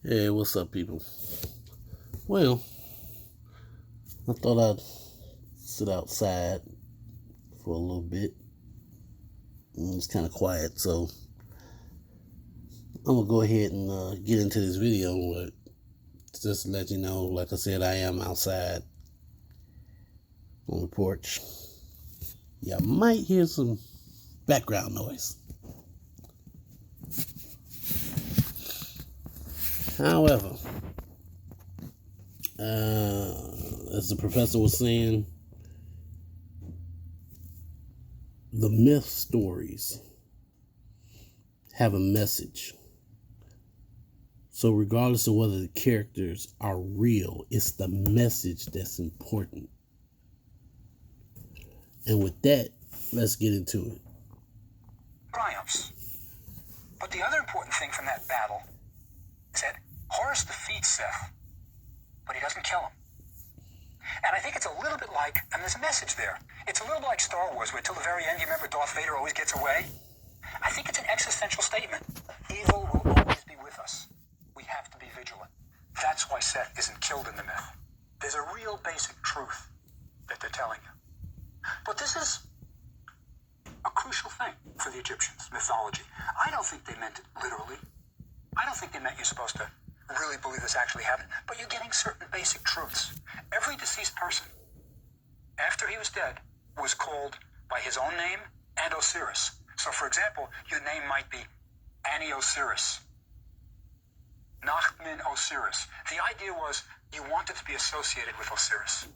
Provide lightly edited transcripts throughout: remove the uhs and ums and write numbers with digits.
Hey, what's up, people? Well, I thought I'd sit outside for a little bit. It's kind of quiet, so I'm gonna go ahead and get into this video. But just to let you know, like I said, I am outside on the porch. You might hear some background noise. However, as the professor was saying, the myth stories have a message. So regardless of whether the characters are real, it's the message that's important. And with that, let's get into it. Triumphs. But the other important thing from that battle is that Horus defeats Seth, but he doesn't kill him. And I think it's a little bit like, and there's a message there, it's a little bit like Star Wars, where till the very end you remember Darth Vader always gets away. I think it's an existential statement. Evil will always be with us. We have to be vigilant. That's why Seth isn't killed in the myth. There's a real basic truth that they're telling you. But this is a crucial thing for the Egyptians, mythology. I don't think they meant it literally. I don't think they meant you're supposed to really believe this actually happened, but you're getting certain basic truths. Every deceased person, after he was dead, was called by his own name and Osiris. So, for example, your name might be Ani Osiris, Nachmin Osiris. The idea was you wanted to be associated with Osiris.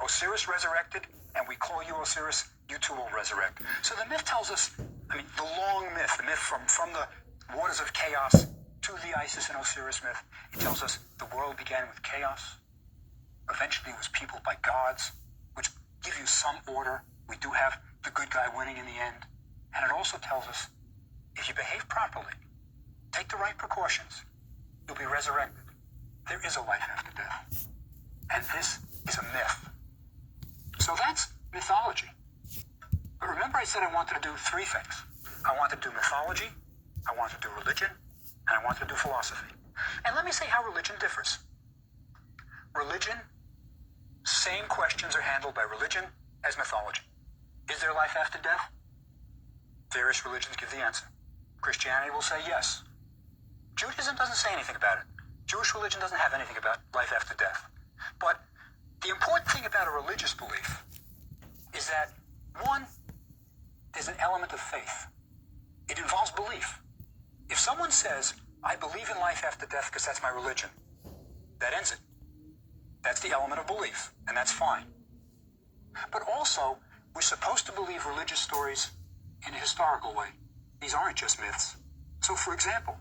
Osiris resurrected, and we call you Osiris, you too will resurrect. So the myth tells us, the long myth, the myth from the waters of chaos to the Isis and Osiris myth, it tells us the world began with chaos. Eventually it was peopled by gods, which give you some order. We do have the good guy winning in the end. And it also tells us, if you behave properly, take the right precautions, you'll be resurrected. There is a life after death. And this is a myth. So that's mythology. But remember I said I wanted to do three things. I wanted to do mythology, I wanted to do religion, and I wanted to do philosophy. And let me say how religion differs. Religion, same questions are handled by religion as mythology. Is there life after death? Various religions give the answer. Christianity will say yes. Judaism doesn't say anything about it. Jewish religion doesn't have anything about life after death. But the important thing about a religious belief is that, one, there's an element of faith. It involves belief. If someone says, I believe in life after death because that's my religion, that ends it. That's the element of belief, and that's fine. But also, we're supposed to believe religious stories in a historical way. These aren't just myths. So, for example,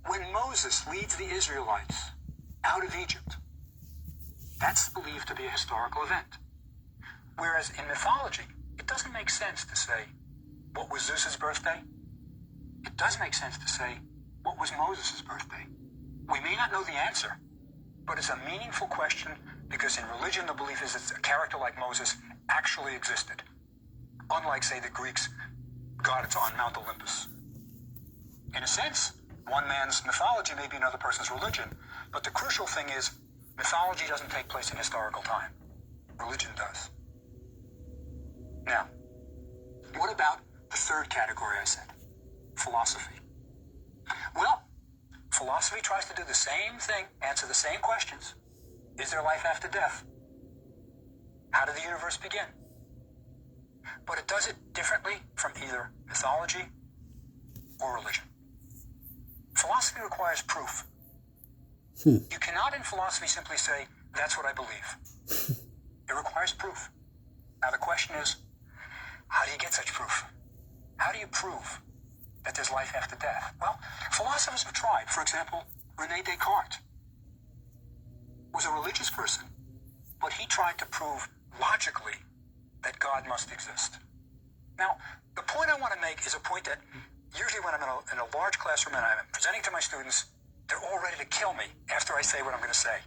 when Moses leads the Israelites out of Egypt, that's believed to be a historical event. Whereas in mythology, it doesn't make sense to say, what was Zeus's birthday? It does make sense to say, what was Moses' birthday? We may not know the answer, but it's a meaningful question because in religion the belief is that a character like Moses actually existed. Unlike, say, the Greeks' gods on Mount Olympus. In a sense, one man's mythology may be another person's religion, but the crucial thing is mythology doesn't take place in historical time. Religion does. Now, what about the third category I said? Philosophy. Well, philosophy tries to do the same thing, answer the same questions. Is there life after death? How did the universe begin? But it does it differently from either mythology or religion. Philosophy requires proof. You cannot in philosophy simply say, that's what I believe. It requires proof. Now the question is, how do you get such proof? How do you prove that there's life after death? Well, philosophers have tried. For example, René Descartes was a religious person, but he tried to prove logically that God must exist. Now, the point I want to make is a point that usually when I'm in a large classroom and I'm presenting to my students, they're all ready to kill me after I say what I'm going to say.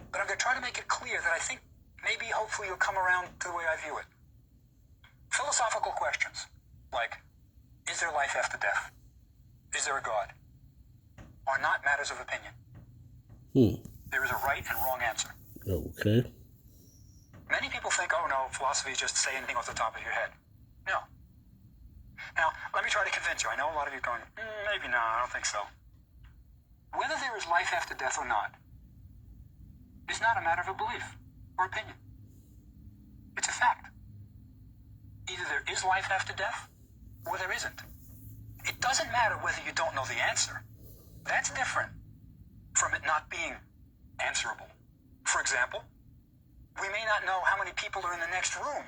But I'm going to try to make it clear that I think maybe hopefully you'll come around to the way I view it. Philosophical questions like, is there life after death? Is there a God? Are not matters of opinion. There is a right and wrong answer. Okay. Many people think, oh no, philosophy is just say anything off the top of your head. No. Now, let me try to convince you. I know a lot of you are going, maybe no, I don't think so. Whether there is life after death or not is not a matter of a belief or opinion. It's a fact. Either there is life after death or there isn't. It doesn't matter whether you don't know the answer. That's different from it not being answerable. For example, we may not know how many people are in the next room,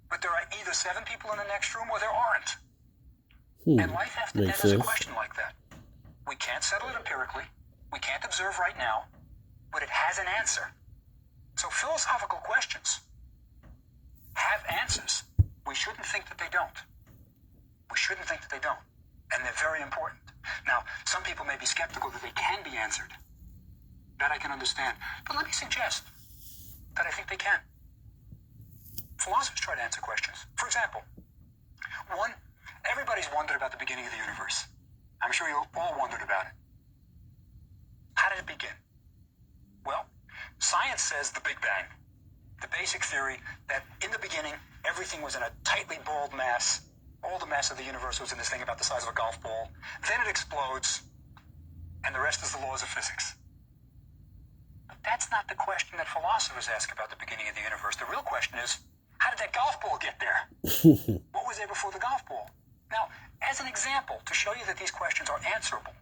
but there are either 7 people in the next room or there aren't. And life after death is a question like that. We can't settle it empirically. We can't observe right now, but it has an answer. So philosophical questions have answers. We shouldn't think that they don't. We shouldn't think that they don't. And they're very important. Now, some people may be skeptical that they can be answered. That I can understand. But let me suggest that I think they can. Philosophers try to answer questions. For example, one, everybody's wondered about the beginning of the universe. I'm sure you all wondered about it. How did it begin? Well, science says the Big Bang. The basic theory that in the beginning, everything was in a tightly balled mass. All the mass of the universe was in this thing about the size of a golf ball. Then it explodes, and the rest is the laws of physics. But that's not the question that philosophers ask about the beginning of the universe. The real question is, how did that golf ball get there? What was there before the golf ball? Now, as an example, to show you that these questions are answerable,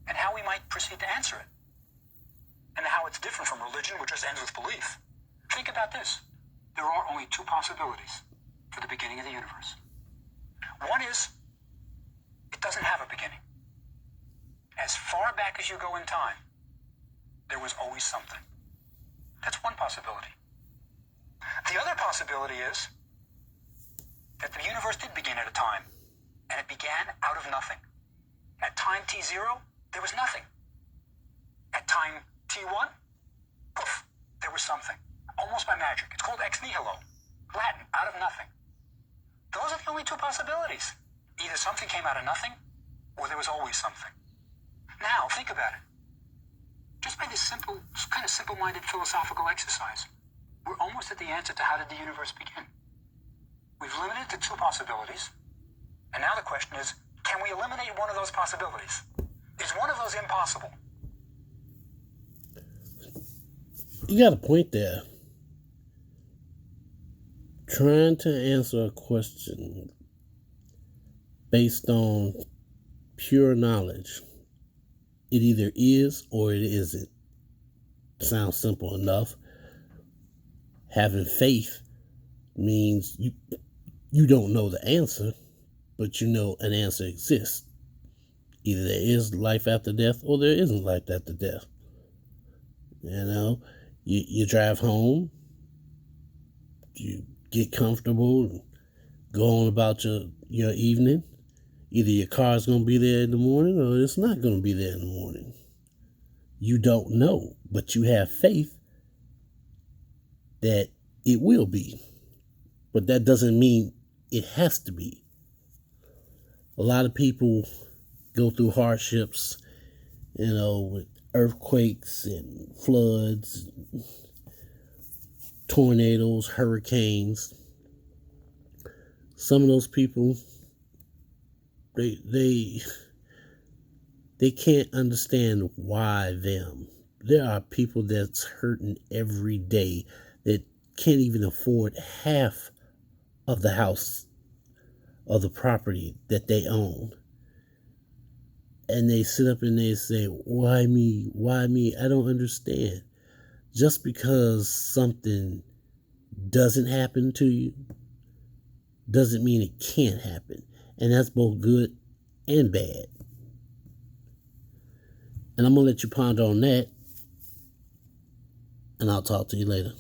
and how we might proceed to answer it, and how it's different from religion, which just ends with belief, think about this. There are only 2 possibilities for the beginning of the universe. One is, it doesn't have a beginning. As far back as you go in time, there was always something. That's one possibility. The other possibility is that the universe did begin at a time, and it began out of nothing. At time t0, there was nothing. At time t1, poof, there was something. Almost by magic. It's called ex nihilo. Latin, out of nothing. Those are the only 2 possibilities. Either something came out of nothing, or there was always something. Now, think about it. Just by this simple, kind of simple-minded philosophical exercise, we're almost at the answer to how did the universe begin. We've limited to 2 possibilities, and now the question is, can we eliminate one of those possibilities? Is one of those impossible? You got a point there. Trying to answer a question based on pure knowledge, it either is or it isn't. Sounds simple enough. Having faith means you don't know the answer, but you know an answer exists. Either there is life after death or there isn't life after death. You know, you drive home, you get comfortable and go on about your evening. Either your car's going to be there in the morning or it's not going to be there in the morning. You don't know, but you have faith that it will be. But that doesn't mean it has to be. A lot of people go through hardships, with earthquakes and floods, tornadoes, hurricanes. Some of those people, they can't understand why them. There are people that's hurting every day that can't even afford half of the house or the property that they own. And they sit up and they say, why me? Why me? I don't understand. Just because something doesn't happen to you doesn't mean it can't happen. And that's both good and bad. And I'm going to let you ponder on that. And I'll talk to you later.